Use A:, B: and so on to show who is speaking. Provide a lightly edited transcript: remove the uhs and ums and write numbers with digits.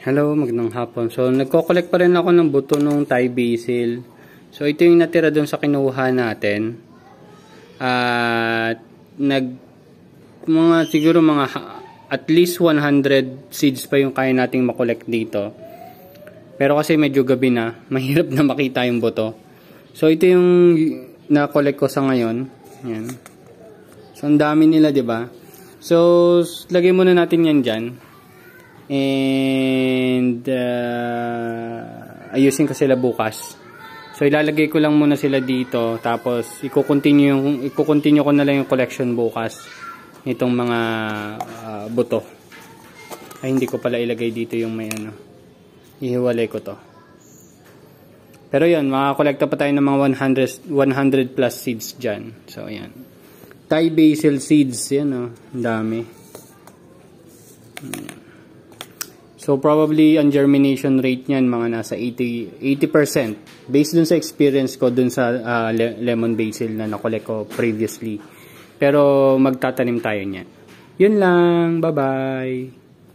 A: Hello, magandang hapon. So, nagko-collect pa rin ako ng buto ng Thai basil. So, ito yung natira dun sa kinuha natin. At, siguro mga at least 100 seeds pa yung kaya nating makollect dito. Pero kasi medyo gabi na, mahirap na makita yung buto. So, ito yung na-collect ko sa ngayon. Yan. So, ang dami nila, diba? So, lagay muna natin yan dyan. And ayusin ko sila bukas. So ilalagay ko lang muna sila dito, tapos i-continue ko na lang yung collection bukas nitong mga buto. Ay, hindi ko pala ilagay dito yung may ano. Ihiwalay ko to. Pero yun, makakolekta pa tayo ng mga 100 plus seeds dyan. So ayan, Thai basil seeds, yan o, ang dami. Ayan. So probably ang germination rate niyan mga nasa 80% based dun sa experience ko dun sa lemon basil na nakolek ko previously. Pero magtatanim tayo niyan. Yun lang, bye-bye.